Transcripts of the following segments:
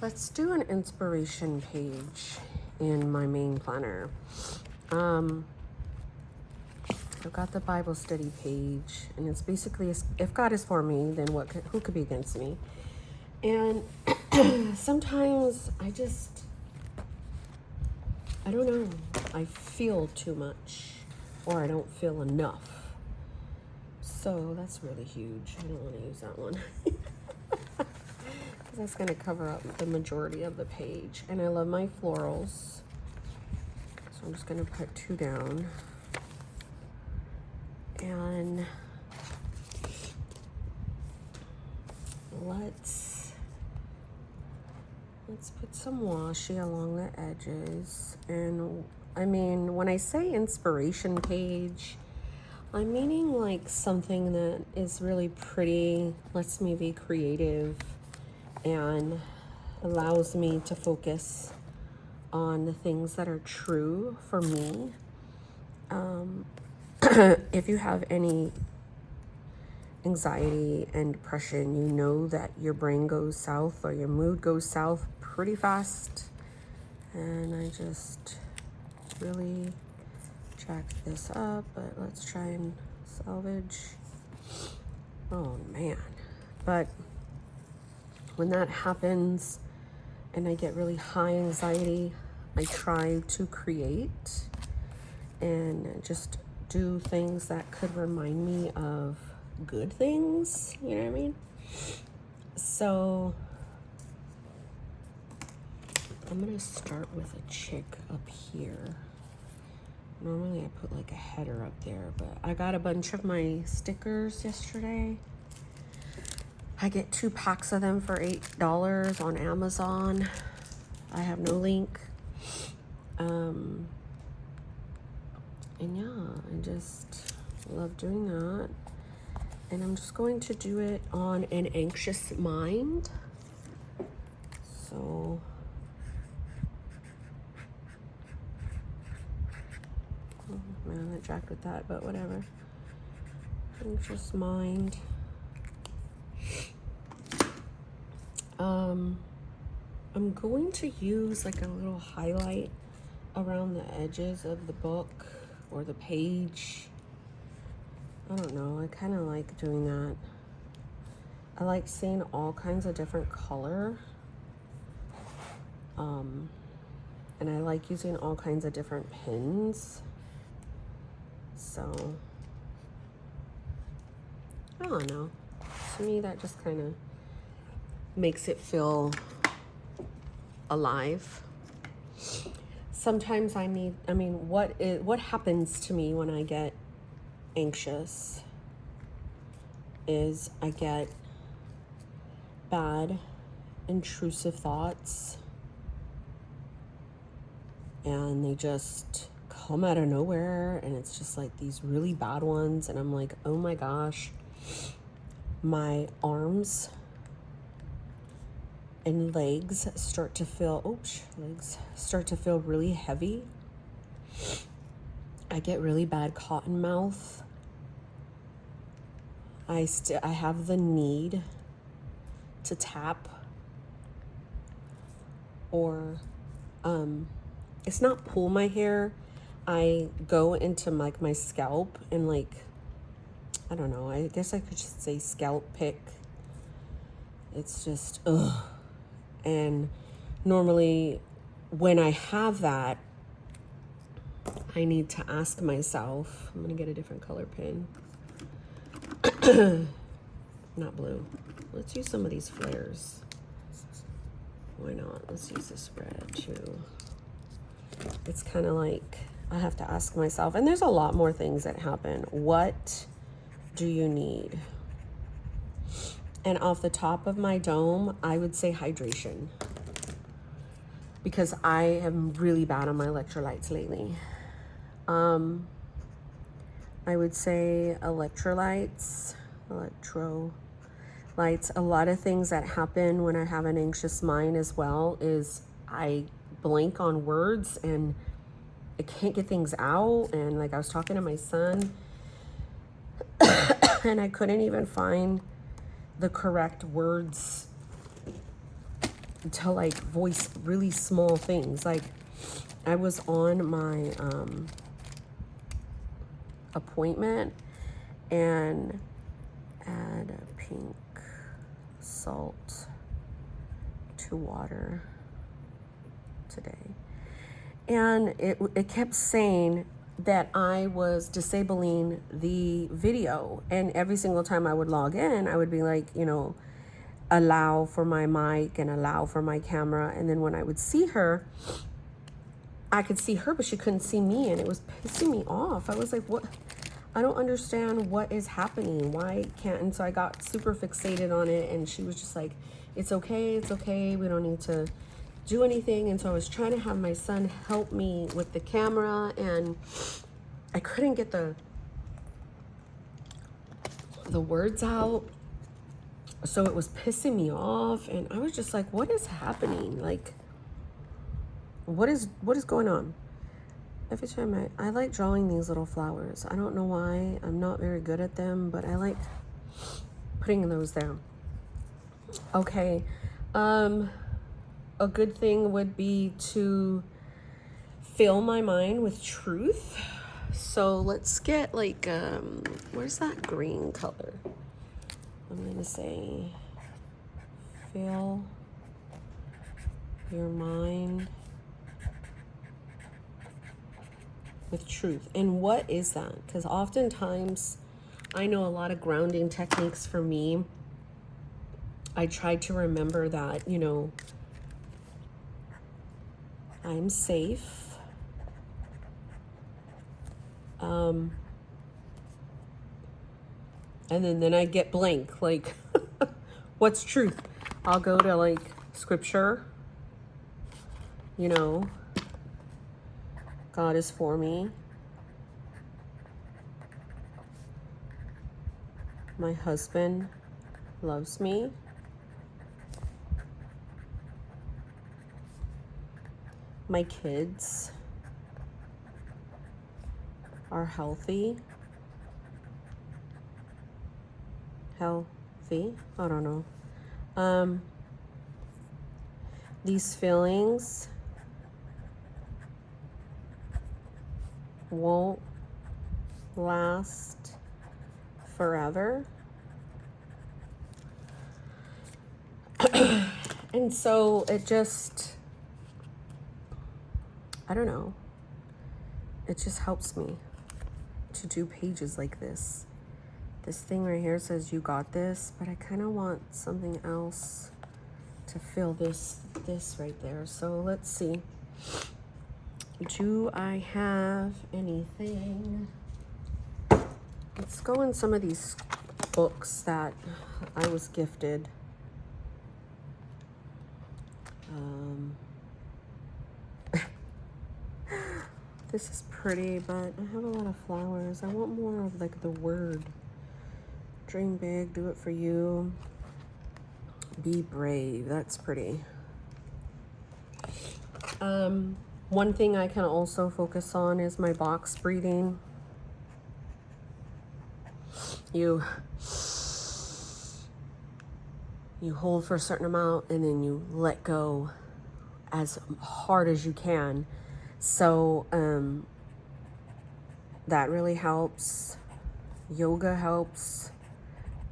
Let's do an inspiration page in my main planner. I've got the Bible study page, and it's basically, if God is for me, then who could be against me? And sometimes I don't know, I feel too much, or I don't feel enough. So that's really huge. I don't want to use that one. Because that's going to cover up the majority of the page. And I love my florals. So I'm just going to put 2 down. And let's put some washi along the edges. And I mean, when I say inspiration page, I'm meaning like something that is really pretty, lets me be creative, and allows me to focus on the things that are true for me. If you have any anxiety and depression, you know that your brain goes south or your mood goes south pretty fast. And I just really jacked this up, but let's try and salvage. Oh man. But when that happens and I get really high anxiety, I try to create and just do things that could remind me of good things, you know what I mean? So I'm gonna start with a chick up here. Normally I put like a header up there, but I got a bunch of my stickers yesterday. I get 2 packs of them for $8 on Amazon. I have no link. And yeah, I just love doing that. And I'm just going to do it on an anxious mind. So oh man, I jacked with that, but whatever. Anxious mind. I'm going to use like a little highlight around the edges of the book or the page. I don't know, I kind of like doing that. I like seeing all kinds of different color. And I like using all kinds of different pens. So, I don't know. To me, that just kind of makes it feel alive. Sometimes what happens to me when I get anxious is I get bad, intrusive thoughts, and they just come out of nowhere, and it's just like these really bad ones, and I'm like, oh my gosh, my arms and legs start to feel really heavy. I get really bad cotton mouth. I have the need to tap, or it's not pull my hair. I go into like my scalp and like, I don't know, I guess I could just say scalp pick. It's just ugh. And normally when I have that, I need to ask myself, I'm gonna get a different color pen. Not blue. Let's use some of these flares. Why not? Let's use this red too. It's kind of like I have to ask myself, and there's a lot more things that happen. What do you need? And off the top of my dome, I would say hydration, because I am really bad on my electrolytes lately. I would say electrolytes. A lot of things that happen when I have an anxious mind as well is I blank on words and I can't get things out. And like I was talking to my son and I couldn't even find the correct words to like voice really small things. Like I was on my appointment and add a pink salt to water today. And it kept saying that I was disabling the video. And every single time I would log in, I would be like, you know, allow for my mic and allow for my camera. And then when I would see her, I could see her, but she couldn't see me. And it was pissing me off. I was like, what? I don't understand what is happening. Why can't, and so I got super fixated on it. And she was just like, it's okay. It's okay. We don't need to do anything. And so I was trying to have my son help me with the camera, and I couldn't get the words out. So it was pissing me off, and I was just like, what is happening? Like, what is going on? Every time I like drawing these little flowers. I don't know why. I'm not very good at them, but I like putting those there. Okay. A good thing would be to fill my mind with truth. So let's get like, where's that green color? I'm gonna say, fill your mind with truth. And what is that? Because oftentimes, I know a lot of grounding techniques for me. I try to remember that, you know, I'm safe. And then I get blank, like, what's truth? I'll go to like scripture, you know, God is for me. My husband loves me. My kids are healthy. I don't know. These feelings won't last forever. And so it just, I don't know. It just helps me to do pages like this. This thing right here says you got this, but I kind of want something else to fill this right there. So let's see. Do I have anything? Let's go in some of these books that I was gifted. This is pretty, but I have a lot of flowers. I want more of like the word. Dream big, do it for you. Be brave, that's pretty. One thing I can also focus on is my box breathing. You hold for a certain amount and then you let go as hard as you can. So that really helps. Yoga helps.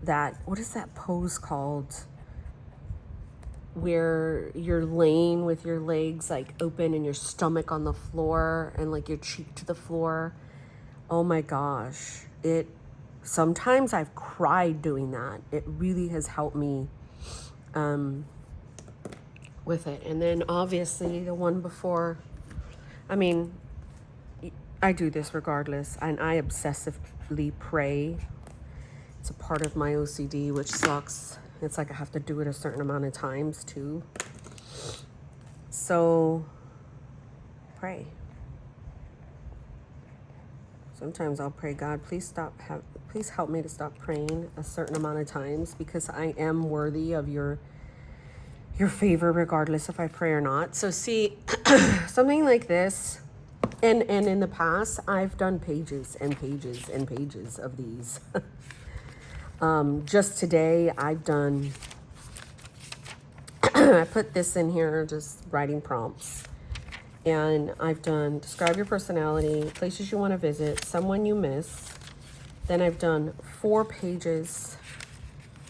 That, what is that pose called? Where you're laying with your legs like open and your stomach on the floor and like your cheek to the floor. Oh my gosh. Sometimes I've cried doing that. It really has helped me with it. And then obviously the one before, I mean, I do this regardless, and I obsessively pray. It's a part of my OCD, which sucks. It's like I have to do it a certain amount of times too. So pray. Sometimes I'll pray, God, please help me to stop praying a certain amount of times, because I am worthy of your favor regardless if I pray or not. So see, something like this, and in the past I've done pages and pages and pages of these. Just today I've done I put this in here, just writing prompts. And I've done describe your personality, places you want to visit, someone you miss. Then I've done 4 pages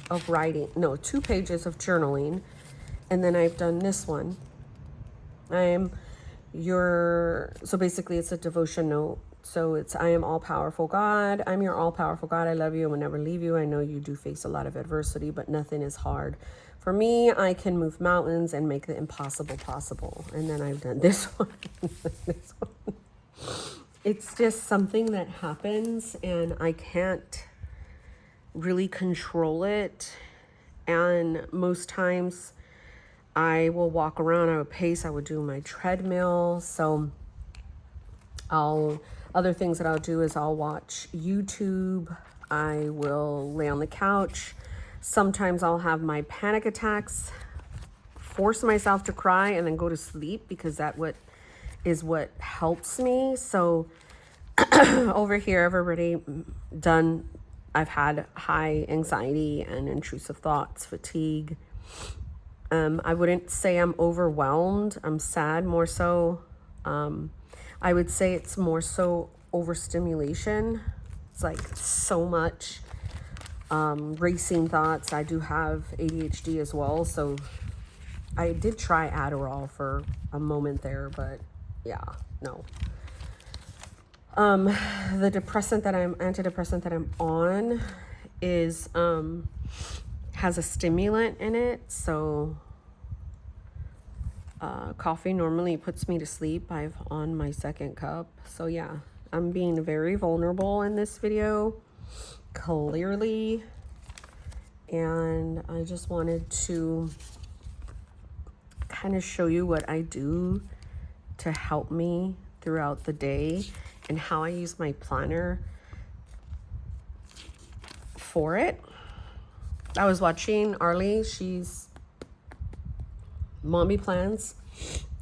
of writing, no, 2 pages of journaling. And then I've done this one. So basically it's a devotion note. So it's, I am all powerful God. I'm your all powerful God. I love you and will never leave you. I know you do face a lot of adversity, but nothing is hard. For me, I can move mountains and make the impossible possible. And then I've done this one. This one. It's just something that happens and I can't really control it. And most times I will walk around at a pace. I would do my treadmill. So other things that I'll do is I'll watch YouTube. I will lay on the couch. Sometimes I'll have my panic attacks, force myself to cry and then go to sleep because that is what helps me. So over here, I've already done, I've had high anxiety and intrusive thoughts, fatigue. I wouldn't say I'm overwhelmed. I'm sad more so. I would say it's more so overstimulation. It's like so much racing thoughts. I do have ADHD as well. So I did try Adderall for a moment there, but yeah, no. The antidepressant that I'm on is, has a stimulant in it. So coffee normally puts me to sleep. I've on my 2nd cup. So yeah, I'm being very vulnerable in this video, clearly. And I just wanted to kind of show you what I do to help me throughout the day and how I use my planner for it. I was watching Arlie, she's Mommy Plans,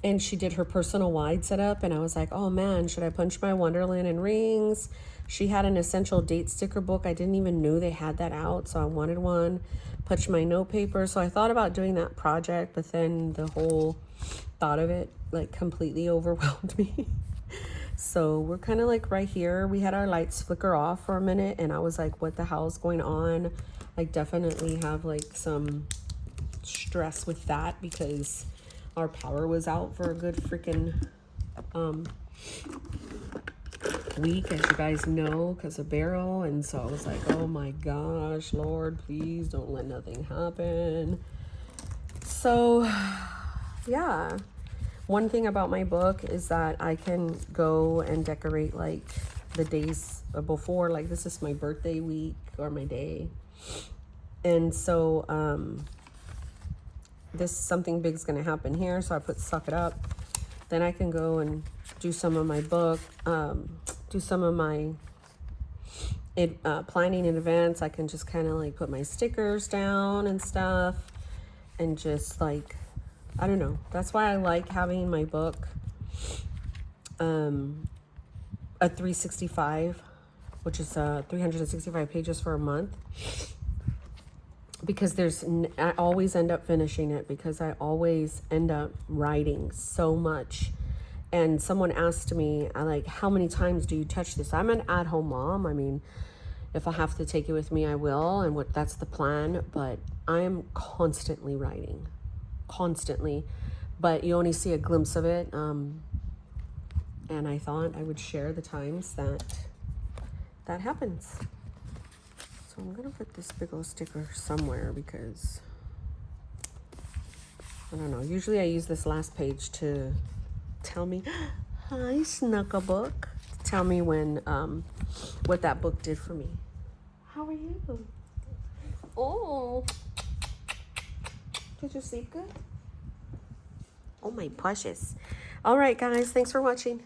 and she did her personal wide setup, and I was like, oh man, should I punch my Wonderland and rings? She had an essential date sticker book. I didn't even know they had that out, so I wanted one. Punch my note paper. So I thought about doing that project, but then the whole thought of it like completely overwhelmed me. So we're kind of like right here. We had our lights flicker off for a minute, and I was like, what the hell is going on? I definitely have like some stress with that because our power was out for a good freaking week, as you guys know, because of Beryl. And so I was like, oh my gosh, Lord, please don't let nothing happen. So yeah, one thing about my book is that I can go and decorate like the days before, like this is my birthday week or my day. And so this something big's gonna happen here, so I put suck it up. Then I can go and do some of my book, do some of my planning in advance. I can just kind of like put my stickers down and stuff, and just like, I don't know. That's why I like having my book a 365, which is 365 pages for a month. Because I always end up finishing it because I always end up writing so much. And someone asked me, like, how many times do you touch this? I'm an at-home mom. I mean, if I have to take it with me, I will. And that's the plan. But I am constantly writing. Constantly. But you only see a glimpse of it. And I thought I would share the times that happens. So I'm gonna put this big old sticker somewhere because I don't know. Usually I use this last page to tell me, hi, Snuck Book. Tell me when what that book did for me. How are you? Oh, did you sleep good? Oh my precious. All right, guys. Thanks for watching.